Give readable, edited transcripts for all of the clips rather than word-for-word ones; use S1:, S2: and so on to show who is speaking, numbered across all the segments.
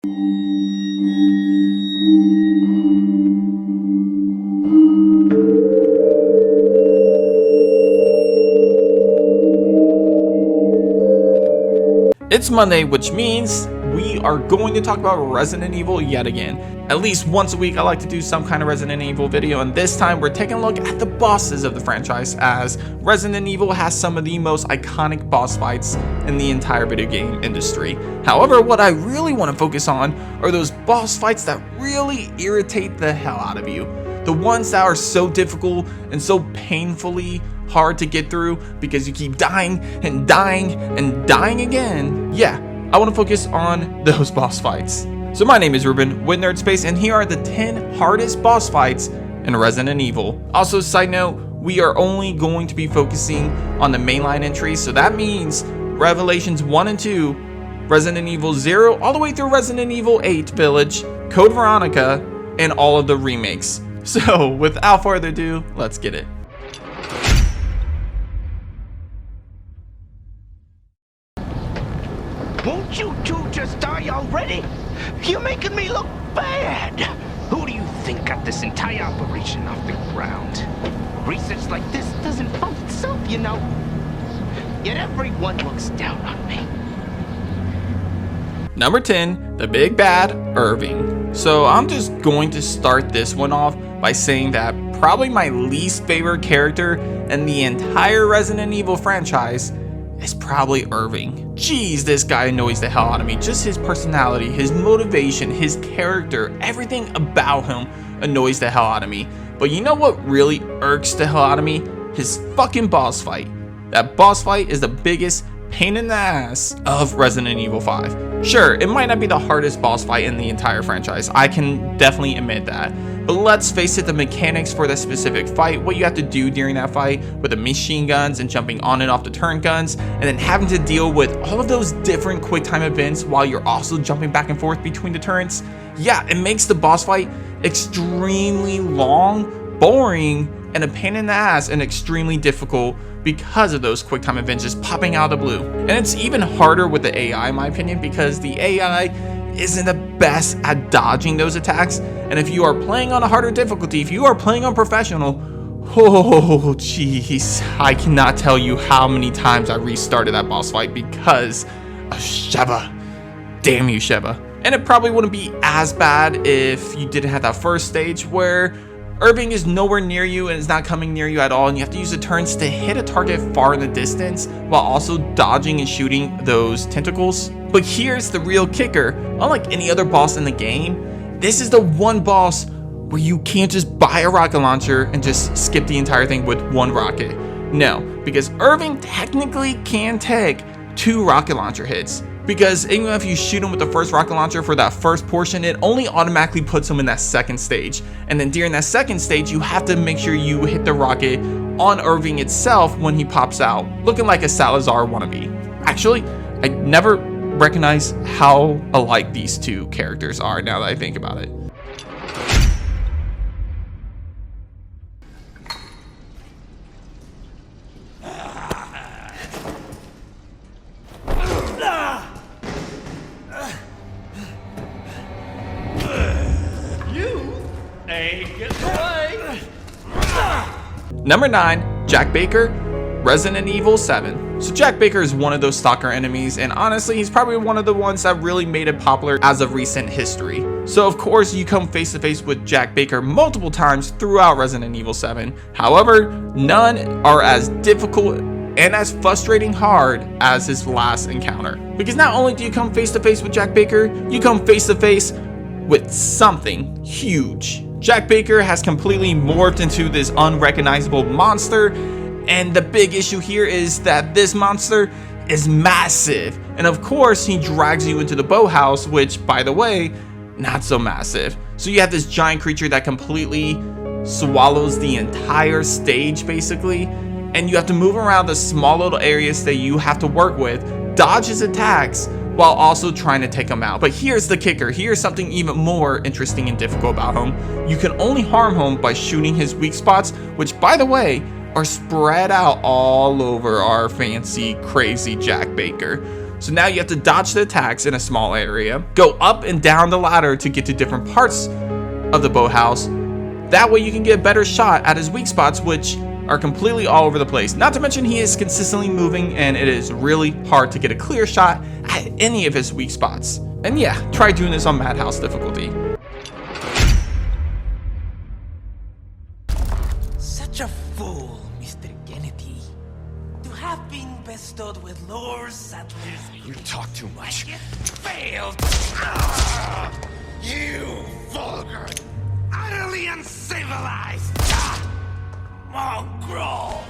S1: It's Monday, which means we are going to talk about Resident Evil yet again. At least once a week I like to do some kind of Resident Evil video, and this time we're taking a look at the bosses of the franchise, as Resident Evil has some of the most iconic boss fights in the entire video game industry. However, what I really want to focus on are those boss fights that really irritate the hell out of you. The ones that are so difficult and so painfully hard to get through because you keep dying and dying and dying again. Yeah, I want to focus on those boss fights. So my name is Ruben with Nerdspace, and here are the 10 hardest boss fights in Resident Evil. Also, side note, we are only going to be focusing on the mainline entries, so that means Revelations 1 and 2, Resident Evil 0, all the way through Resident Evil 8 Village, Code Veronica, and all of the remakes. So without further ado, let's get it.
S2: Won't you two just die already? You're making me look bad. Who do you think got this entire operation off the ground? Research like this doesn't fund itself, you know. Yet everyone looks down on me.
S1: Number 10, the big bad, Irving. So I'm just going to start this one off by saying that probably my least favorite character in the entire Resident Evil franchise is probably Irving. Jeez, this guy annoys the hell out of me. Just his personality, his motivation, his character, everything about him annoys the hell out of me. But you know what really irks the hell out of me? His fucking boss fight. That boss fight is the biggest pain in the ass of Resident Evil 5. Sure, it might not be the hardest boss fight in the entire franchise. I can definitely admit that. But let's face it, the mechanics for that specific fight, what you have to do during that fight with the machine guns and jumping on and off the turret guns, and then having to deal with all of those different quick time events while you're also jumping back and forth between the turrets. Yeah, it makes the boss fight extremely long, boring, and a pain in the ass, and extremely difficult because of those quick time events just popping out of the blue. And it's even harder with the AI in my opinion, because the AI isn't the best at dodging those attacks. And if you are playing on a harder difficulty, if you are playing on professional, oh jeez, I cannot tell you how many times I restarted that boss fight because of Sheva. Damn you, Sheva. And it probably wouldn't be as bad if you didn't have that first stage where Irving is nowhere near you and is not coming near you at all, and you have to use the turns to hit a target far in the distance while also dodging and shooting those tentacles. But here's the real kicker. Unlike any other boss in the game, this is the one boss where you can't just buy a rocket launcher and just skip the entire thing with one rocket. No, because Irving technically can take 2 rocket launcher hits. Because even if you shoot him with the first rocket launcher for that first portion, it only automatically puts him in that second stage. And then during that second stage, you have to make sure you hit the rocket on Irving itself when he pops out, looking like a Salazar wannabe. Actually, I never recognized how alike these two characters are now that I think about it. Number 9, Jack Baker, Resident Evil 7. So Jack Baker is one of those stalker enemies, and honestly he's probably one of the ones that really made it popular as of recent history. So of course you come face to face with Jack Baker multiple times throughout Resident Evil 7. However, none are as difficult and as frustrating hard as his last encounter. Because not only do you come face to face with Jack Baker, you come face to face with something huge. Jack Baker has completely morphed into this unrecognizable monster, and the big issue here is that this monster is massive. And of course, he drags you into the boathouse, which, by the way, not so massive. So you have this giant creature that completely swallows the entire stage, basically, and you have to move around the small little areas that you have to work with, dodge his attacks, while also trying to take him out. But here's the kicker. Here's something even more interesting and difficult about him. You can only harm him by shooting his weak spots, which, by the way, are spread out all over our fancy, crazy Jack Baker. So now you have to dodge the attacks in a small area, go up and down the ladder to get to different parts of the boathouse. That way you can get a better shot at his weak spots, which are completely all over the place. Not to mention he is consistently moving, and it is really hard to get a clear shot at any of his weak spots. And yeah, try doing this on Madhouse difficulty.
S3: Such a fool, Mr. Kennedy. To have been bestowed with Lord Sadler's...
S2: You talk too much.
S3: It failed.
S2: You vulgar, utterly uncivilized mongrel.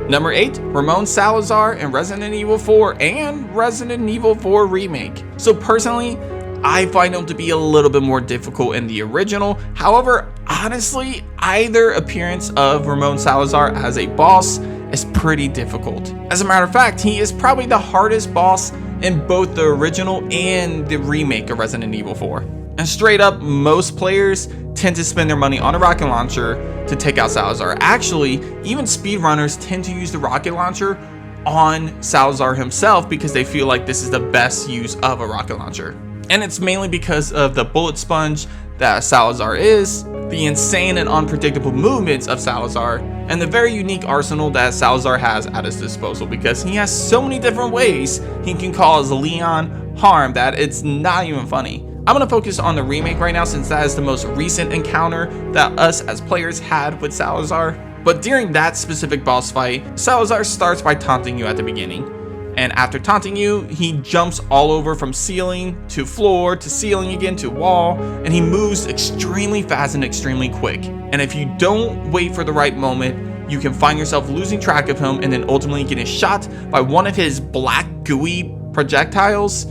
S1: Number 8, Ramon Salazar in Resident Evil 4 and Resident Evil 4 Remake. So personally, I find him to be a little bit more difficult in the original. However, honestly, either appearance of Ramon Salazar as a boss is pretty difficult. As a matter of fact, he is probably the hardest boss in both the original and the remake of Resident Evil 4. And straight up, most players tend to spend their money on a rocket launcher to take out Salazar. Actually, even speedrunners tend to use the rocket launcher on Salazar himself because they feel like this is the best use of a rocket launcher. And it's mainly because of the bullet sponge that Salazar is, the insane and unpredictable movements of Salazar, and the very unique arsenal that Salazar has at his disposal, because he has so many different ways he can cause Leon harm that it's not even funny. I'm going to focus on the remake right now since that is the most recent encounter that us as players had with Salazar. But during that specific boss fight, Salazar starts by taunting you at the beginning. And after taunting you, he jumps all over from ceiling to floor to ceiling again to wall, and he moves extremely fast and extremely quick. And if you don't wait for the right moment, you can find yourself losing track of him and then ultimately getting shot by one of his black gooey projectiles.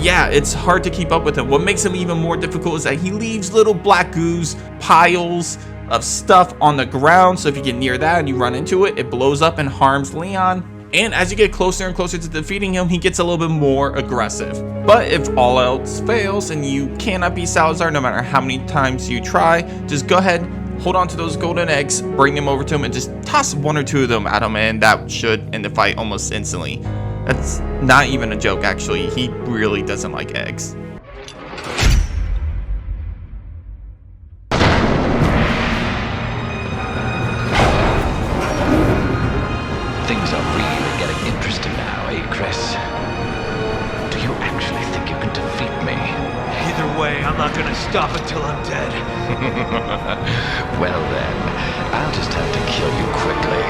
S1: Yeah, it's hard to keep up with him. What makes him even more difficult is that he leaves little black goos, piles of stuff on the ground, so if you get near that and you run into it, it blows up and harms Leon. And as you get closer and closer to defeating him, he gets a little bit more aggressive. But if all else fails and you cannot beat Salazar no matter how many times you try, just go ahead, hold on to those golden eggs, bring them over to him, and just toss one or two of them at him, and that should end the fight almost instantly. That's not even a joke, actually. He really doesn't like eggs.
S2: Things are really getting interesting now, eh, Chris? Do you actually think you can defeat me?
S3: Either way, I'm not gonna stop until I'm dead.
S2: Well then, I'll just have to kill you quickly.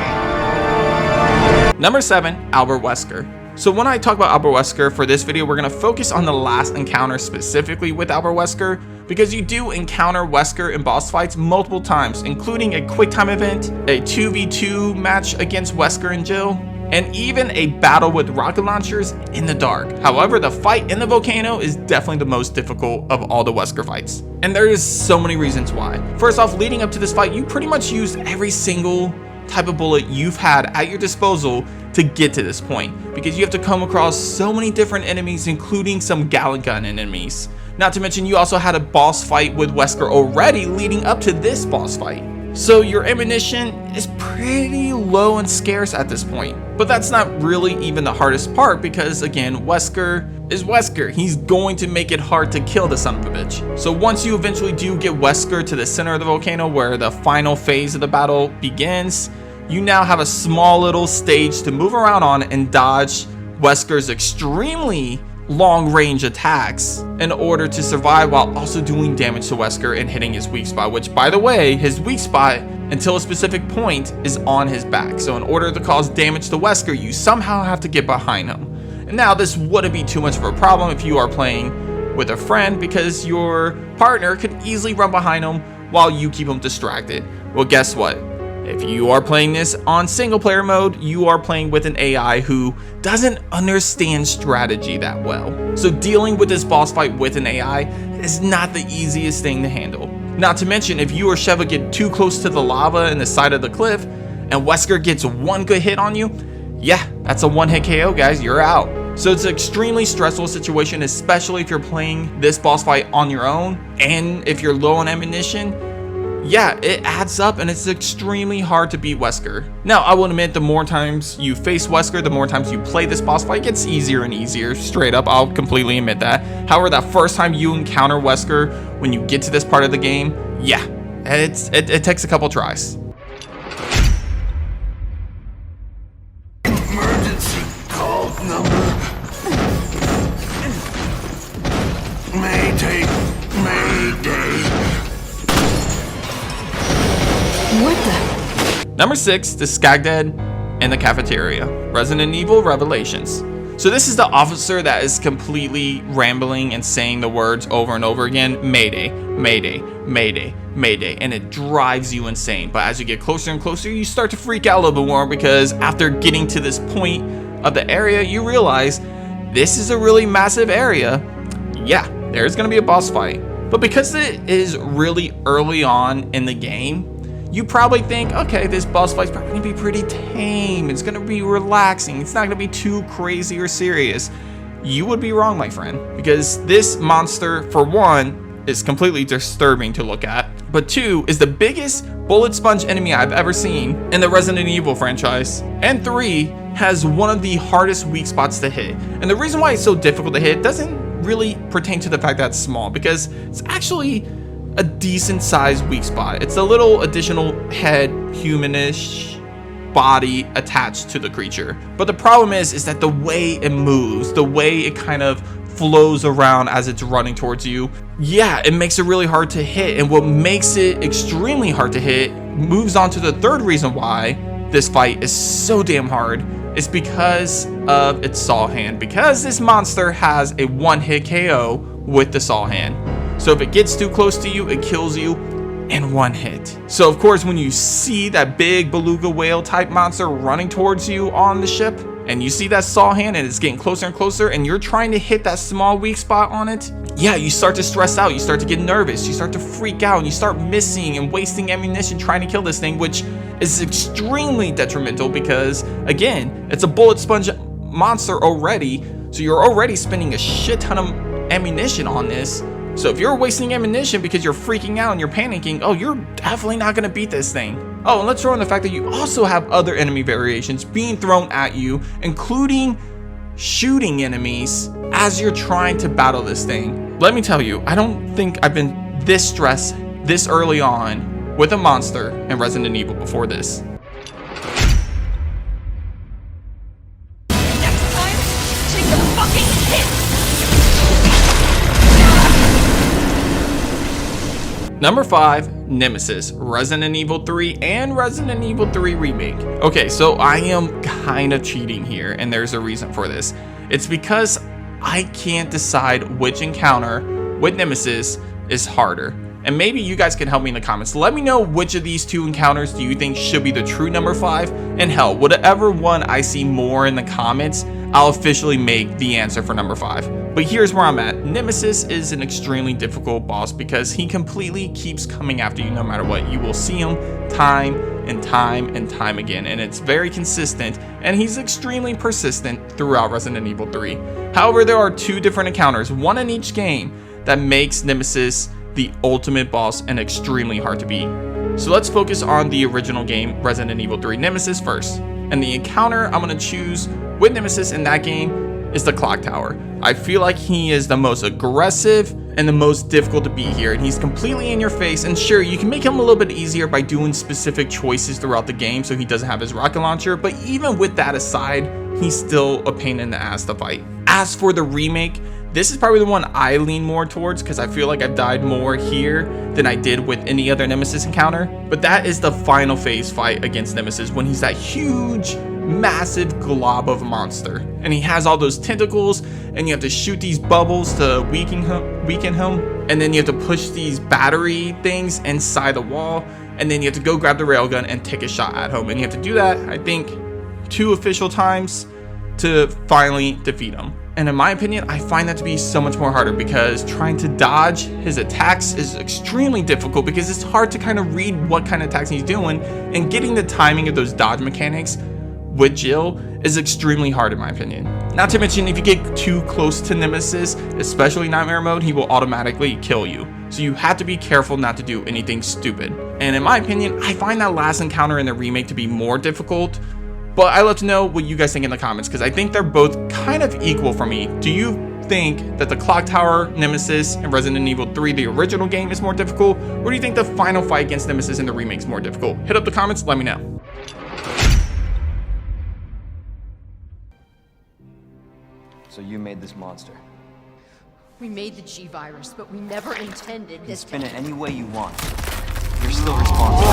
S1: Number 7, Albert Wesker. So when I talk about Albert Wesker for this video, we're going to focus on the last encounter specifically with Albert Wesker, because you do encounter Wesker in boss fights multiple times, including a quick time event, a 2v2 match against Wesker and Jill, and even a battle with rocket launchers in the dark. However, the fight in the volcano is definitely the most difficult of all the Wesker fights. And there is so many reasons why. First off, leading up to this fight, you pretty much used every single type of bullet you've had at your disposal to get to this point, because you have to come across so many different enemies, including some Gatling gun enemies. Not to mention you also had a boss fight with Wesker already leading up to this boss fight. So your ammunition is pretty low and scarce at this point. But that's not really even the hardest part, because again, Wesker is Wesker. He's going to make it hard to kill the son of a bitch. So once you eventually do get Wesker to the center of the volcano where the final phase of the battle begins, you now have a small little stage to move around on and dodge Wesker's extremely long-range attacks in order to survive, while also doing damage to Wesker and hitting his weak spot, which, by the way, his weak spot until a specific point is on his back. So in order to cause damage to Wesker, you somehow have to get behind him. And now this wouldn't be too much of a problem if you are playing with a friend, because your partner could easily run behind him while you keep him distracted. Well, guess what? If you are playing this on single player mode, you are playing with an AI who doesn't understand strategy that well. So dealing with this boss fight with an AI is not the easiest thing to handle. Not to mention, if you or Sheva get too close to the lava and the side of the cliff, and Wesker gets one good hit on you, yeah, that's a one-hit KO, guys, you're out. So it's an extremely stressful situation, especially if you're playing this boss fight on your own, and if you're low on ammunition. yeah, it adds up and it's extremely hard to beat Wesker. Now, I will admit, the more times you face Wesker, the more times you play this boss fight, it gets easier and easier. Straight up, I'll completely admit that. However, that first time you encounter Wesker, when you get to this part of the game, yeah, it takes a couple tries.
S4: Emergency call number. Mayday.
S5: What the?
S1: Number 6, the Scagdead in the cafeteria. Resident Evil Revelations. So this is the officer that is completely rambling and saying the words over and over again, Mayday, Mayday, Mayday, Mayday, and it drives you insane. But as you get closer and closer, you start to freak out a little bit more, because after getting to this point of the area, you realize this is a really massive area. Yeah, there's gonna be a boss fight. But because it is really early on in the game, you probably think, okay, this boss fight's probably gonna be pretty tame. It's gonna be relaxing. It's not gonna be too crazy or serious. You would be wrong, my friend, because this monster, for one, is completely disturbing to look at, but 2, is the biggest bullet sponge enemy I've ever seen in the Resident Evil franchise, and 3, has one of the hardest weak spots to hit. And the reason why it's so difficult to hit doesn't really pertain to the fact that it's small, because it's actually a decent sized weak spot. It's a little additional head, humanish body attached to the creature. But the problem is that the way it moves, the way it kind of flows around as it's running towards you, yeah, it makes it really hard to hit. And what makes it extremely hard to hit moves on to the third reason why this fight is so damn hard. It's because of its saw hand, because this monster has a one-hit KO with the saw hand. So if it gets too close to you, it kills you in one hit. So of course, when you see that big beluga whale type monster running towards you on the ship, and you see that saw hand and it's getting closer and closer, and you're trying to hit that small weak spot on it, yeah, you start to stress out, you start to get nervous, you start to freak out, and you start missing and wasting ammunition trying to kill this thing, which is extremely detrimental because, again, it's a bullet sponge monster already, so you're already spending a shit ton of ammunition on this. So if you're wasting ammunition because you're freaking out and you're panicking, oh, you're definitely not going to beat this thing. Oh, and let's throw in the fact that you also have other enemy variations being thrown at you, including shooting enemies as you're trying to battle this thing. Let me tell you, I don't think I've been this stressed this early on with a monster in Resident Evil before this.
S3: Next time, take the fucking hit!
S1: Number 5, Nemesis, Resident Evil 3 and Resident Evil 3 Remake. Okay, so I am kind of cheating here, and there's a reason for this. It's because I can't decide which encounter with Nemesis is harder. And maybe you guys can help me in the comments. Let me know which of these 2 encounters do you think should be the true number 5, and hell, whatever one I see more in the comments, I'll officially make the answer for number 5. But here's where I'm at. Nemesis is an extremely difficult boss because he completely keeps coming after you no matter what. You will see him time and time and time again, and it's very consistent, and he's extremely persistent throughout Resident Evil 3. However, there are 2 different encounters, one in each game, that makes Nemesis the ultimate boss and extremely hard to beat. So let's focus on the original game, Resident Evil 3 Nemesis first. And the encounter I'm going to choose with Nemesis in that game is the clock tower. I feel like he is the most aggressive and the most difficult to beat here, and he's completely in your face. And sure, you can make him a little bit easier by doing specific choices throughout the game so he doesn't have his rocket launcher, but even with that aside, he's still a pain in the ass to fight. As for the remake, this is probably the one I lean more towards because I feel like I've died more here than I did with any other Nemesis encounter. But that is the final phase fight against Nemesis, when he's that huge, massive glob of a monster. And he has all those tentacles, and you have to shoot these bubbles to weaken him. And then you have to push these battery things inside the wall. And then you have to go grab the railgun and take a shot at him. And you have to do that, I think, 2 official times to finally defeat him. And in my opinion, I find that to be so much more harder because trying to dodge his attacks is extremely difficult because it's hard to kind of read what kind of attacks he's doing, and getting the timing of those dodge mechanics with Jill is extremely hard in my opinion. Not to mention, if you get too close to Nemesis, especially Nightmare mode, he will automatically kill you. so you have to be careful not to do anything stupid. And in my opinion, I find that last encounter in the remake to be more difficult, but I'd love to know what you guys think in the comments, because I think they're both kind of equal for me. Do you think that the Clock Tower Nemesis in Resident Evil 3, the original game, is more difficult, or do you think the final fight against Nemesis in the remake is more difficult? Hit up the comments, let me know.
S6: So you made this monster.
S5: We made the G-Virus, but we never intended
S6: You can
S5: this.
S6: spin it any way you want. You're still responsible.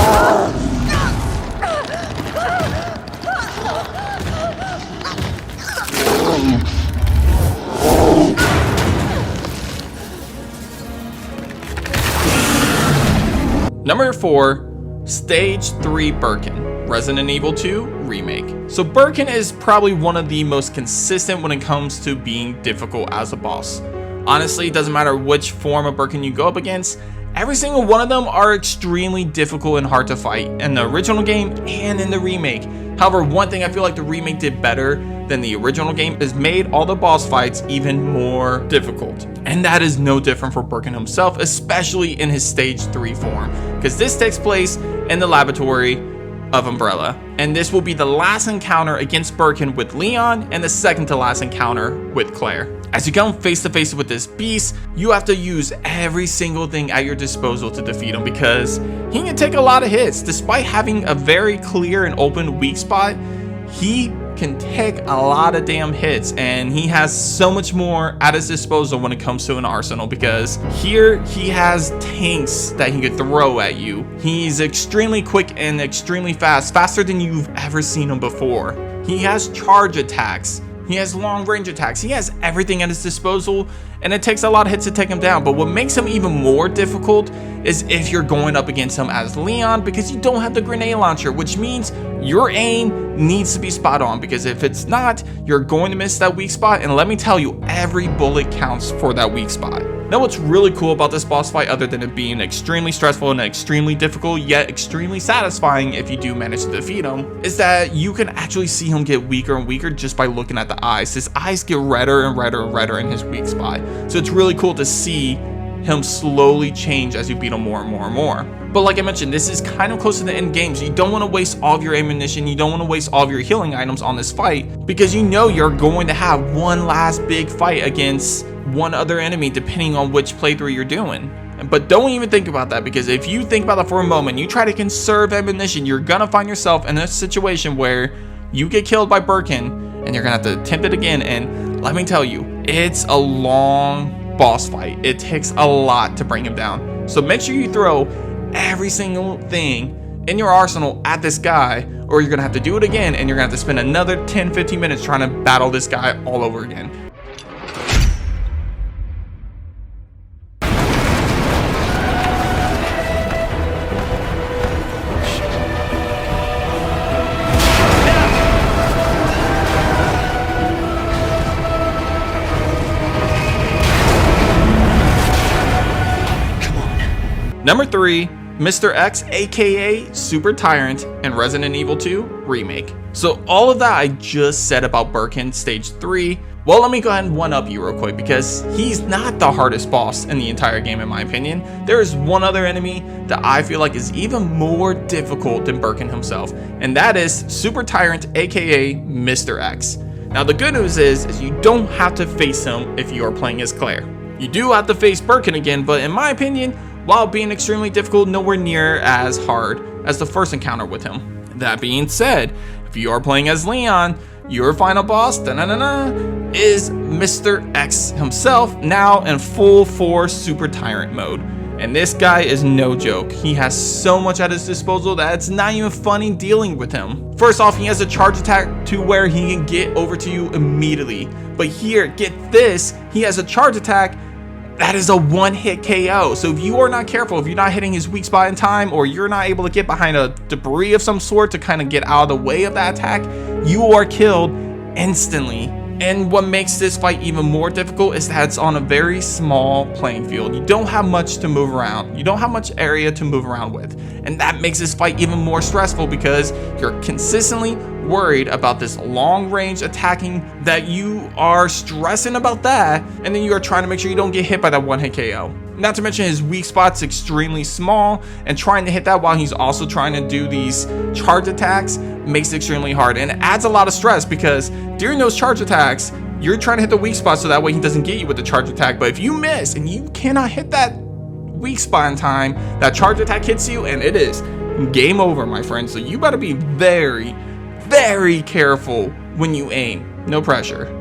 S1: Number 4, Stage 3 Birkin, Resident Evil 2 Remake. So Birkin is probably one of the most consistent when it comes to being difficult as a boss. Honestly, it doesn't matter which form of Birkin you go up against, every single one of them are extremely difficult and hard to fight in the original game and in the remake. However, one thing I feel like the remake did better than the original game is made all the boss fights even more difficult. And that is no different for Birkin himself, especially in his Stage 3 form, because this takes place in the laboratory of Umbrella, and this will be the last encounter against Birkin with Leon and the second to last encounter with Claire. As you come face to face with this beast, you have to use every single thing at your disposal to defeat him, because he can take a lot of hits. Despite having a very clear and open weak spot, he can take a lot of damn hits, and he has so much more at his disposal when it comes to an arsenal, because here he has tanks that he could throw at you. He's extremely quick and extremely fast, faster than you've ever seen him before. He has charge attacks. He has long range attacks. He has everything at his disposal, and it takes a lot of hits to take him down. But what makes him even more difficult is if you're going up against him as Leon, because you don't have the grenade launcher, which means your aim needs to be spot on, because if it's not, you're going to miss that weak spot. And let me tell you, every bullet counts for that weak spot. Now, what's really cool about this boss fight, other than it being extremely stressful and extremely difficult, yet extremely satisfying if you do manage to defeat him, is that you can actually see him get weaker and weaker just by looking at the eyes. His eyes get redder and redder and redder in his weak spot. So it's really cool to see him slowly change as you beat him more and more and more. But like I mentioned, this is kind of close to the end game, so you don't want to waste all of your ammunition, you don't want to waste all of your healing items on this fight, because you know you're going to have one last big fight against one other enemy depending on which playthrough you're doing. But don't even think about that, because if you think about that for a moment, you try to conserve ammunition, you're gonna find yourself in a situation where you get killed by Birkin and you're gonna have to attempt it again. And let me tell you, it's a long boss fight. It takes a lot to bring him down. So make sure you throw every single thing in your arsenal at this guy, or you're gonna have to do it again and you're gonna have to spend another 10-15 minutes trying to battle this guy all over again. Number 3, Mr. X, aka Super Tyrant in Resident Evil 2 Remake. So all of that I just said about Birkin Stage 3, well, let me go ahead and one-up you real quick, because he's not the hardest boss in the entire game in my opinion. There is one other enemy that I feel like is even more difficult than Birkin himself, and that is Super Tyrant, aka Mr. X. Now the good news is you don't have to face him if you are playing as Claire. You do have to face Birkin again, but in my opinion, while being extremely difficult, nowhere near as hard as the first encounter with him. That being said, if you are playing as Leon, your final boss is Mr. X himself, now in full force Super Tyrant mode. And this guy is no joke. He has so much at his disposal that it's not even funny dealing with him. First off, he has a charge attack to where he can get over to you immediately. But here, get this, he has a charge attack that is a one-hit KO. So if you are not careful, if you're not hitting his weak spot in time, or you're not able to get behind a debris of some sort to kind of get out of the way of that attack, you are killed instantly. And what makes this fight even more difficult is that it's on a very small playing field. You don't have much to move around. You don't have much area to move around with. And that makes this fight even more stressful, because you're consistently worried about this long range attacking, that you are stressing about that, and then you are trying to make sure you don't get hit by that one hit KO. Not to mention his weak spot's extremely small, and trying to hit that while he's also trying to do these charge attacks makes it extremely hard and adds a lot of stress, because during those charge attacks, you're trying to hit the weak spot so that way he doesn't get you with the charge attack. But if you miss and you cannot hit that weak spot in time, that charge attack hits you and it is game over, my friend. So you better be very, very careful when you aim. No pressure.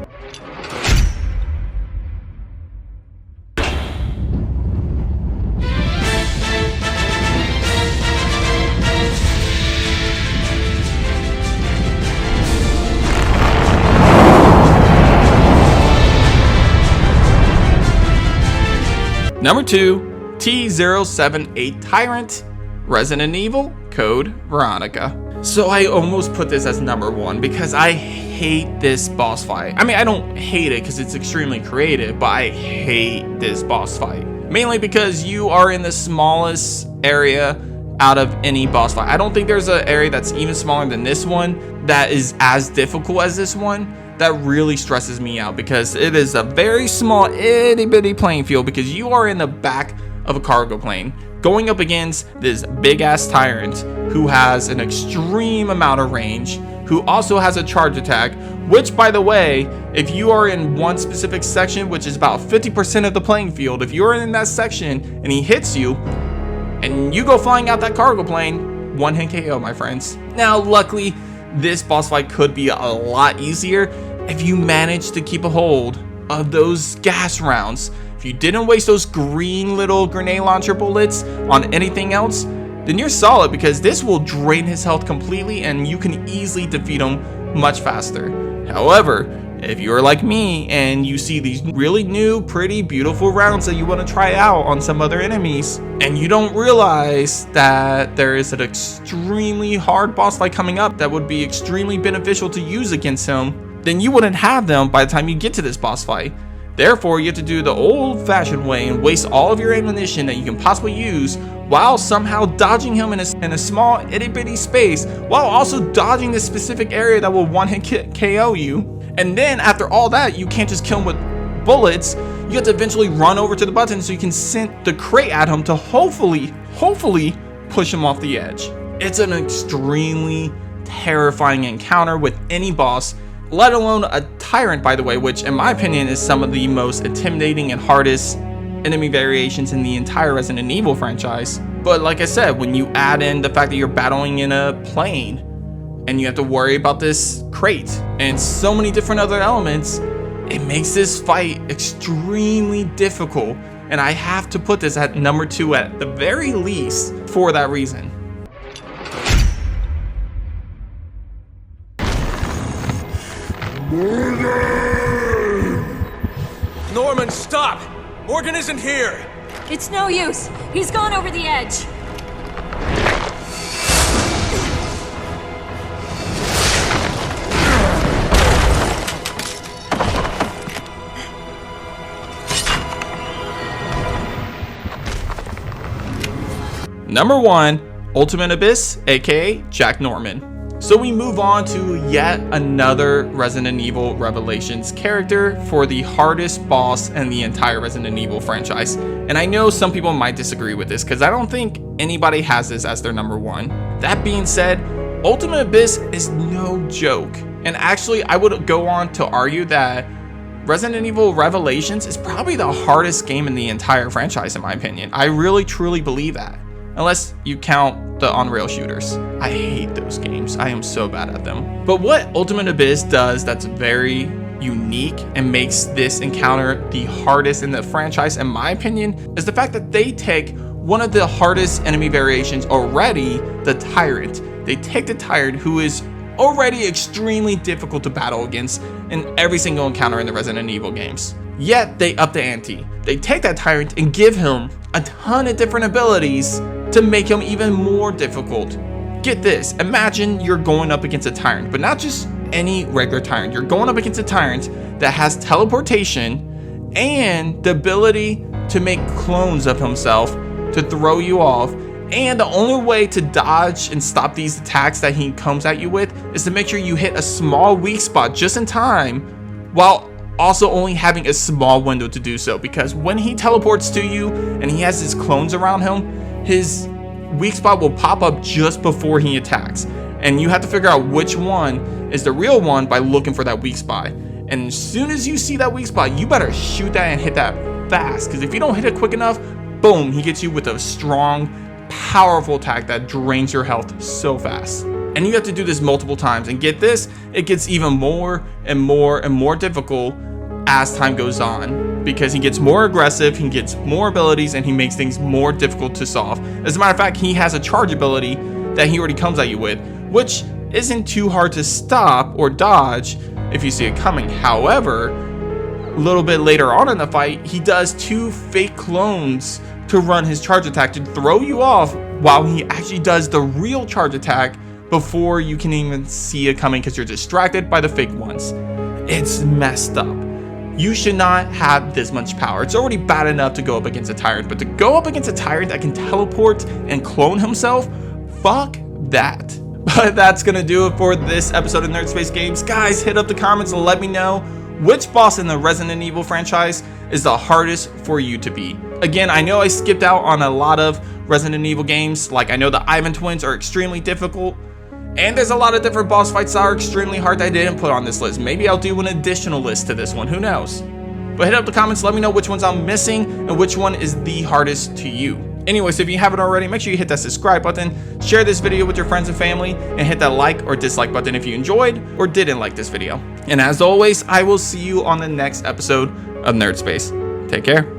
S1: Number 2, T078 Tyrant, Resident Evil, code Veronica. So I almost put this as number 1 because I hate this boss fight. I mean, I don't hate it because it's extremely creative, but I hate this boss fight. Mainly because you are in the smallest area out of any boss fight. I don't think there's an area that's even smaller than this one that is as difficult as this one. That really stresses me out because it is a very small itty bitty playing field, because you are in the back of a cargo plane going up against this big ass tyrant who has an extreme amount of range, who also has a charge attack, which, by the way, if you are in one specific section, which is about 50% of the playing field, if you're in that section and he hits you and you go flying out that cargo plane, one hit KO, my friends. Now, luckily, this boss fight could be a lot easier if you manage to keep a hold of those gas rounds. If you didn't waste those green little grenade launcher bullets on anything else, then you're solid, because this will drain his health completely and you can easily defeat him much faster. However, if you're like me and you see these really new, pretty, beautiful rounds that you want to try out on some other enemies, and you don't realize that there is an extremely hard boss fight coming up that would be extremely beneficial to use against him, then you wouldn't have them by the time you get to this boss fight. Therefore, you have to do the old-fashioned way and waste all of your ammunition that you can possibly use while somehow dodging him in a small itty-bitty space, while also dodging this specific area that will one-hit KO you. And then after all that, you can't just kill him with bullets. You have to eventually run over to the button so you can send the crate at him to hopefully push him off the edge. It's an extremely terrifying encounter with any boss, let alone a tyrant, by the way, which in my opinion is some of the most intimidating and hardest enemy variations in the entire Resident Evil franchise. But like I said, when you add in the fact that you're battling in a plane and you have to worry about this crate and so many different other elements, it makes this fight extremely difficult. And I have to put this at number 2 at the very least for that reason.
S7: Norman, stop! Morgan isn't here!
S8: It's no use. He's gone over the edge.
S1: Number 1, Ultimate Abyss, aka Jack Norman. So we move on to yet another Resident Evil Revelations character for the hardest boss in the entire Resident Evil franchise. And I know some people might disagree with this because I don't think anybody has this as their number 1. That being said, Ultimate Abyss is no joke. And actually, I would go on to argue that Resident Evil Revelations is probably the hardest game in the entire franchise, in my opinion. I really truly believe that. Unless you count the on-rail shooters. I hate those games. I am so bad at them. But what Ultimate Abyss does that's very unique and makes this encounter the hardest in the franchise, in my opinion, is the fact that they take one of the hardest enemy variations already, the Tyrant. They take the Tyrant, who is already extremely difficult to battle against in every single encounter in the Resident Evil games. Yet they up the ante. They take that Tyrant and give him a ton of different abilities to make him even more difficult. Get this, imagine you're going up against a Tyrant, but not just any regular Tyrant. You're going up against a Tyrant that has teleportation and the ability to make clones of himself to throw you off. And the only way to dodge and stop these attacks that he comes at you with is to make sure you hit a small weak spot just in time, while also only having a small window to do so, because when he teleports to you and he has his clones around him, his weak spot will pop up just before he attacks, and you have to figure out which one is the real one by looking for that weak spot. And as soon as you see that weak spot, you better shoot that and hit that fast, because if you don't hit it quick enough, boom, he gets you with a strong, powerful attack that drains your health so fast. And you have to do this multiple times, and get this, it gets even more and more and more difficult as time goes on, because he gets more aggressive, he gets more abilities, and he makes things more difficult to solve. As a matter of fact, he has a charge ability that he already comes at you with, which isn't too hard to stop or dodge if you see it coming. However, a little bit later on in the fight, he does 2 fake clones to run his charge attack to throw you off, while he actually does the real charge attack before you can even see it coming, because you're distracted by the fake ones. It's messed up. You should not have this much power. It's already bad enough to go up against a Tyrant, but to go up against a Tyrant that can teleport and clone himself, fuck that. But that's gonna do it for this episode of Nerd Space Games. Guys, hit up the comments and let me know which boss in the Resident Evil franchise is the hardest for you to beat. Again, I know I skipped out on a lot of Resident Evil games, like I know the Ivan twins are extremely difficult, and there's a lot of different boss fights that are extremely hard that I didn't put on this list. Maybe I'll do an additional list to this one, who knows? But hit up the comments, let me know which ones I'm missing and which one is the hardest to you. Anyways, if you haven't already, make sure you hit that subscribe button, share this video with your friends and family, and hit that like or dislike button if you enjoyed or didn't like this video. And as always, I will see you on the next episode of Nerd Space. Take care.